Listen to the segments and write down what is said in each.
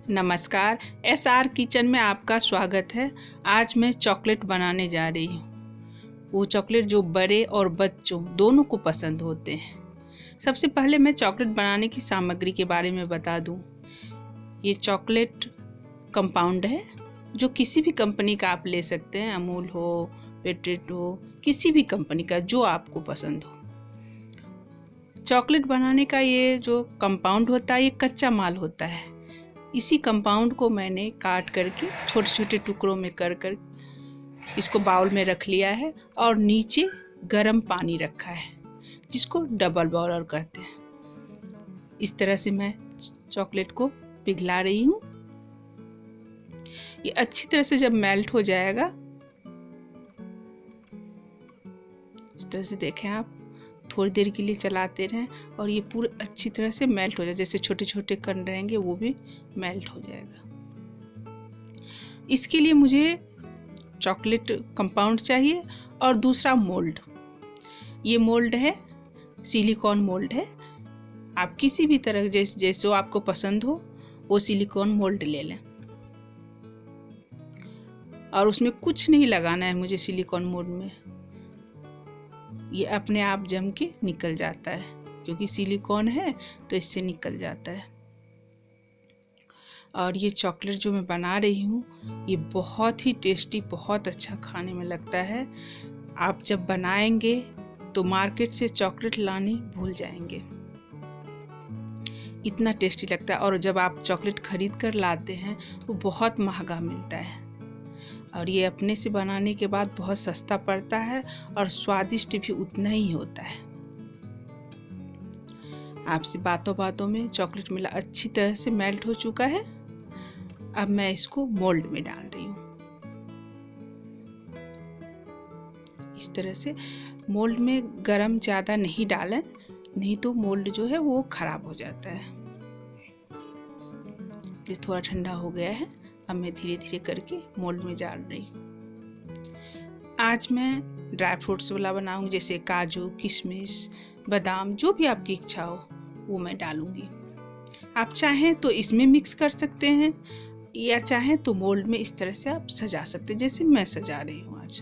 नमस्कार, SR kitchen में आपका स्वागत है। आज मैं चॉकलेट बनाने जा रही हूँ। वो चॉकलेट जो बड़े और बच्चों दोनों को पसंद होते हैं। सबसे पहले मैं चॉकलेट बनाने की सामग्री के बारे में बता दूँ। ये चॉकलेट कंपाउंड है जो किसी भी कंपनी का आप ले सकते हैं, अमूल हो, पेटेट हो, किसी भी कंपनी का जो आपको पसंद हो। चॉकलेट बनाने का ये जो कंपाउंड होता है ये कच्चा माल होता है। इसी कंपाउंड को मैंने काट करके छोटे छोटे टुकड़ों में कर इसको बाउल में रख लिया है और नीचे गर्म पानी रखा है जिसको डबल बॉयलर कहते हैं। इस तरह से मैं चॉकलेट को पिघला रही हूँ। ये अच्छी तरह से जब मेल्ट हो जाएगा, इस तरह से देखें आप, थोड़ी देर के लिए चलाते रहें और ये पूरे अच्छी तरह से मेल्ट हो जाए। जैसे छोटे छोटे कण रहेंगे वो भी मेल्ट हो जाएगा। इसके लिए मुझे चॉकलेट कंपाउंड चाहिए और दूसरा मोल्ड। ये मोल्ड है, सिलिकॉन मोल्ड है। आप किसी भी तरह जैसे आपको पसंद हो वो सिलिकॉन मोल्ड ले लें। और उसमें कुछ नहीं लगाना है मुझे सिलिकॉन मोल्ड में, ये अपने आप जम के निकल जाता है क्योंकि सिलिकॉन है तो इससे निकल जाता है। और ये चॉकलेट जो मैं बना रही हूँ ये बहुत ही टेस्टी, बहुत अच्छा खाने में लगता है। आप जब बनाएंगे तो मार्केट से चॉकलेट लानी भूल जाएंगे, इतना टेस्टी लगता है। और जब आप चॉकलेट खरीद कर लाते हैं वो बहुत महंगा मिलता है और ये अपने से बनाने के बाद बहुत सस्ता पड़ता है और स्वादिष्ट भी उतना ही होता है। आपसे बातों बातों में चॉकलेट मिला अच्छी तरह से मेल्ट हो चुका है। अब मैं इसको मोल्ड में डाल रही हूँ। इस तरह से मोल्ड में गरम ज़्यादा नहीं डालें, नहीं तो मोल्ड जो है वो खराब हो जाता है। ये थोड़ा ठंडा हो गया है, अब मैं धीरे धीरे करके मोल्ड में डाल रही हूँ। आज मैं ड्राई फ्रूट्स वाला बनाऊंगी, जैसे काजू, किशमिश, बादाम, जो भी आपकी इच्छा हो वो मैं डालूंगी। आप चाहें तो इसमें मिक्स कर सकते हैं या चाहें तो मोल्ड में इस तरह से आप सजा सकते हैं जैसे मैं सजा रही हूँ आज।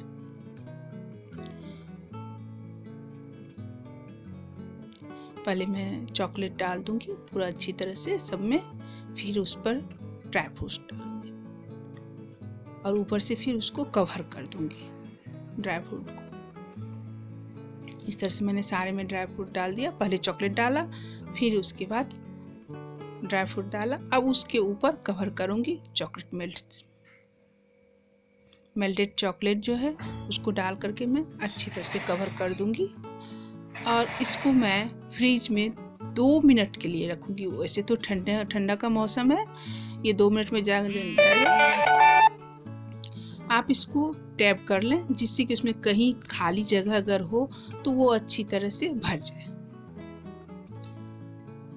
पहले मैं चॉकलेट डाल दूंगी पूरा अच्छी तरह से सब में, फिर उस पर ड्राई फ्रूट्स डालूंगी और ऊपर से फिर उसको कवर कर दूंगी ड्राई फ्रूट को। इस तरह से मैंने सारे में ड्राई फ्रूट डाल दिया। पहले चॉकलेट डाला, फिर उसके बाद ड्राई फ्रूट डाला। अब उसके ऊपर कवर करूंगी चॉकलेट मेल्टेड चॉकलेट जो है उसको डाल करके मैं अच्छी तरह से कवर कर दूंगी और इसको मैं फ्रिज में 2 मिनट के लिए रखूंगी। वैसे तो ठंडा का मौसम है, ये 2 मिनट में जाएगा। आप इसको टैप कर लें जिससे कि उसमें कहीं खाली जगह अगर हो तो वो अच्छी तरह से भर जाए।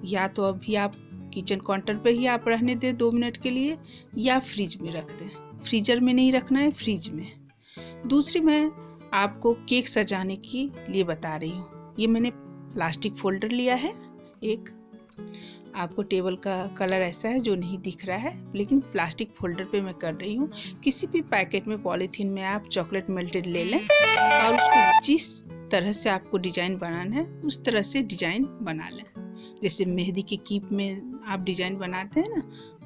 या तो अभी आप किचन काउंटर पे ही आप रहने दें 2 मिनट के लिए, या फ्रिज में रख दें। फ्रीजर में नहीं रखना है, फ्रिज में। दूसरी मैं आपको केक सजाने के लिए बता रही हूँ। ये मैंने प्लास्टिक फोल्डर लिया है एक। आपको टेबल का कलर ऐसा है जो नहीं दिख रहा है, लेकिन प्लास्टिक फोल्डर पे मैं कर रही हूँ। किसी भी पैकेट में, पॉलीथीन में आप चॉकलेट मेल्टेड ले लें और उसको जिस तरह से आपको डिजाइन बनाना है उस तरह से डिजाइन बना लें। जैसे मेहंदी की कीप में आप डिजाइन बनाते हैं ना,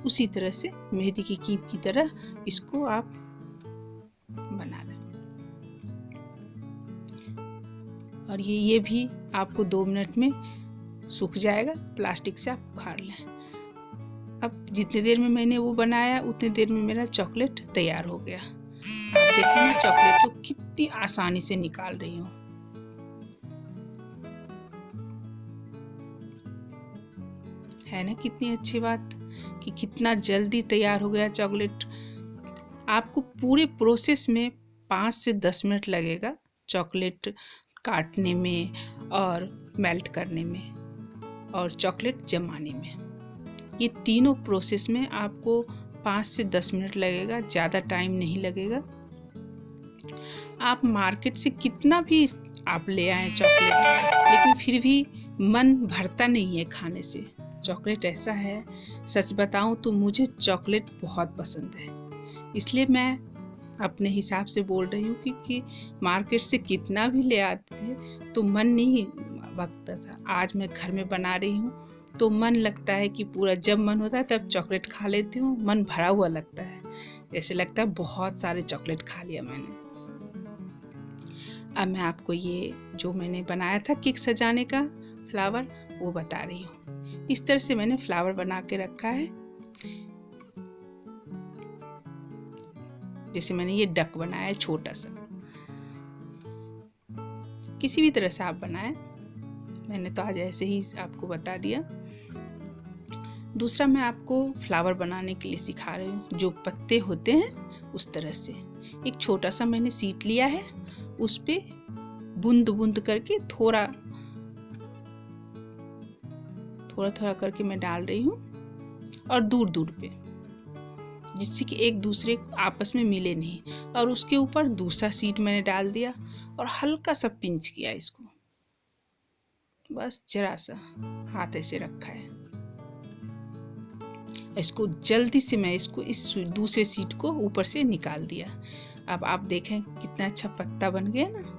उसी तरह से मेहंदी की कीप की तरह इसको आप बना लें। और ये भी आपको 2 मिनट में सूख जाएगा, प्लास्टिक से आप उखाड़ लें। अब जितनी देर में मैंने वो बनाया उतनी देर में मेरा चॉकलेट तैयार हो गया। आप देखिए मैं चॉकलेट को कितनी आसानी से निकाल रही हूँ। है ना कितनी अच्छी बात कि कितना जल्दी तैयार हो गया चॉकलेट। आपको पूरे प्रोसेस में 5 से 10 मिनट लगेगा चॉकलेट काटने में और मेल्ट करने में और चॉकलेट जमाने में। ये तीनों प्रोसेस में आपको 5 से 10 मिनट लगेगा, ज़्यादा टाइम नहीं लगेगा। आप मार्केट से कितना भी आप ले आए चॉकलेट, लेकिन फिर भी मन भरता नहीं है खाने से। चॉकलेट ऐसा है, सच बताऊं तो मुझे चॉकलेट बहुत पसंद है, इसलिए मैं अपने हिसाब से बोल रही हूँ क्योंकि मार्केट से कितना भी ले आते थे तो मन नहीं भगता था। आज मैं घर में बना रही हूँ तो मन लगता है कि पूरा, जब मन होता है तब चॉकलेट खा लेती हूँ, मन भरा हुआ लगता है, ऐसे लगता है बहुत सारे चॉकलेट खा लिया मैंने। अब मैं आपको ये जो मैंने बनाया था केक सजाने का फ्लावर वो बता रही हूँ। इस तरह से मैंने फ्लावर बना के रखा है। जैसे मैंने ये डक बनाया है छोटा सा, किसी भी तरह से आप बनाएं, मैंने तो आज ऐसे ही आपको बता दिया। दूसरा मैं आपको फ्लावर बनाने के लिए सिखा रही हूँ, जो पत्ते होते हैं उस तरह से। एक छोटा सा मैंने शीट लिया है, उस पे बूंद बूंद करके थोड़ा थोड़ा करके मैं डाल रही हूँ, और दूर दूर पे, जिससे कि एक दूसरे आपस में मिले नहीं। और उसके ऊपर दूसरा शीट मैंने डाल दिया और हल्का सा पिंच किया इसको, बस जरा सा हाथ ऐसे रखा है। इसको जल्दी से मैं इसको इस दूसरे शीट को ऊपर से निकाल दिया। अब आप देखें कितना अच्छा पत्ता बन गया ना।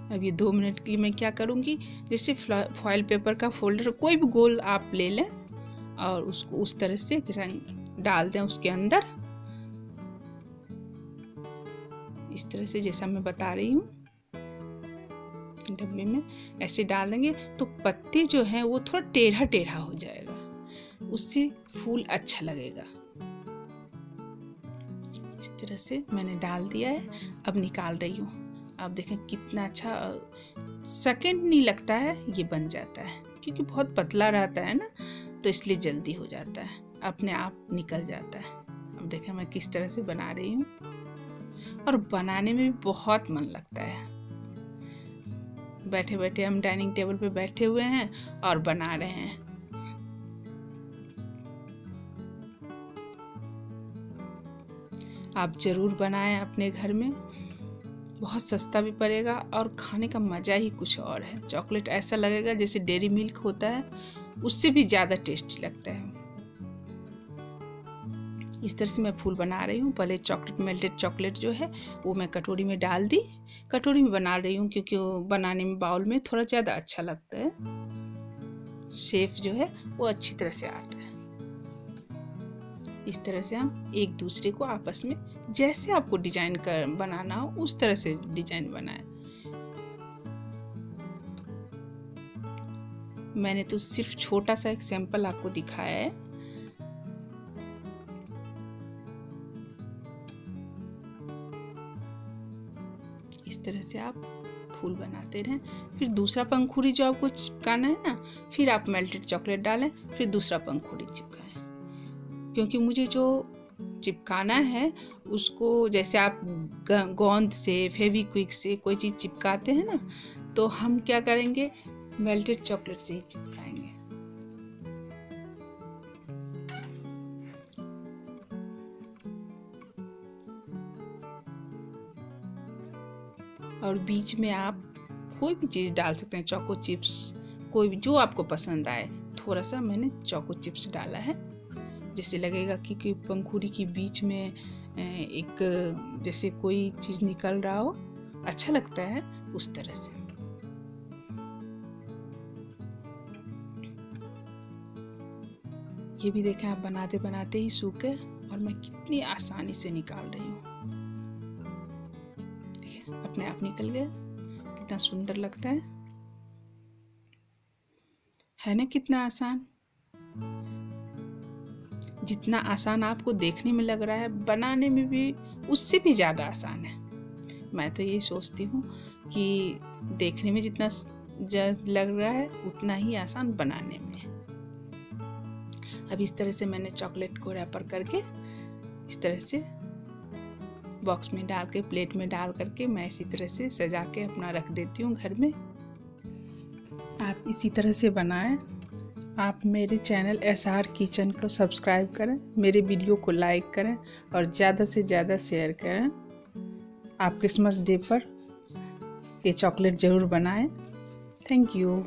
अब ये 2 मिनट के लिए मैं क्या करूँगी, जैसे फॉइल पेपर का फोल्डर कोई भी गोल आप ले लें और उसको उस तरह से रंग डाल दें उसके अंदर, इस तरह से जैसा मैं बता रही हूँ डब्बे में ऐसे डाल देंगे तो पत्ते जो हैं वो थोड़ा टेढ़ा टेढ़ा हो जाएगा, उससे फूल अच्छा लगेगा। इस तरह से मैंने डाल दिया है, अब निकाल रही हूँ। आप देखें कितना अच्छा, सेकंड नहीं लगता है ये बन जाता है, क्योंकि बहुत पतला रहता है ना तो इसलिए जल्दी हो जाता है, अपने आप निकल जाता है। अब देखें मैं किस तरह से बना रही हूँ, और बनाने में भी बहुत मन लगता है। बैठे बैठे हम डाइनिंग टेबल पे बैठे हुए हैं और बना रहे हैं। आप जरूर बनाएं अपने घर में, बहुत सस्ता भी पड़ेगा और खाने का मज़ा ही कुछ और है। चॉकलेट ऐसा लगेगा जैसे डेयरी मिल्क होता है, उससे भी ज़्यादा टेस्टी लगता है। इस तरह से मैं फूल बना रही हूँ। पहले चॉकलेट, मेल्टेड चॉकलेट जो है वो मैं कटोरी में डाल दी। कटोरी में बना रही हूँ क्योंकि बनाने में बाउल में थोड़ा ज़्यादा अच्छा लगता है, शेप जो है वो अच्छी तरह से आता है। इस तरह से हम एक दूसरे को आपस में, जैसे आपको डिजाइन कर बनाना हो उस तरह से डिजाइन बनाएं। मैंने तो सिर्फ छोटा सा एक सैंपल आपको दिखाया है। इस तरह से आप फूल बनाते रहें। फिर दूसरा पंखुड़ी जो आपको चिपकाना है ना, फिर आप मेल्टेड चॉकलेट डालें, फिर दूसरा पंखुड़ी चिपकाएं। क्योंकि मुझे जो चिपकाना है उसको, जैसे आप गोंद से, फेविक्विक से कोई चीज़ चिपकाते हैं ना, तो हम क्या करेंगे, मेल्टेड चॉकलेट से ही चिपकाएंगे। और बीच में आप कोई भी चीज़ डाल सकते हैं, चोको चिप्स, कोई भी जो आपको पसंद आए। थोड़ा सा मैंने चोको चिप्स डाला है, जिससे लगेगा कि पंखुड़ी के बीच में एक जैसे कोई चीज़ निकल रहा हो, अच्छा लगता है उस तरह से। ये भी देखें आप बनाते बनाते ही सूखे, और मैं कितनी आसानी से निकाल रही हूँ। देखिए अपने आप निकल गया, कितना सुंदर लगता है ना, कितना आसान। जितना आसान आपको देखने में लग रहा है, बनाने में भी उससे भी ज़्यादा आसान है। मैं तो ये सोचती हूँ कि देखने में जितना लग रहा है उतना ही आसान बनाने में। अब इस तरह से मैंने चॉकलेट को रैपर करके इस तरह से बॉक्स में डाल के, प्लेट में डाल करके मैं इसी तरह से सजा के अपना रख देती हूँ घर में। आप इसी तरह से बनाएं। आप मेरे चैनल SR किचन को सब्सक्राइब करें, मेरे वीडियो को लाइक करें और ज़्यादा से ज़्यादा शेयर करें। आप क्रिसमस डे पर ये चॉकलेट ज़रूर बनाएं। Thank you.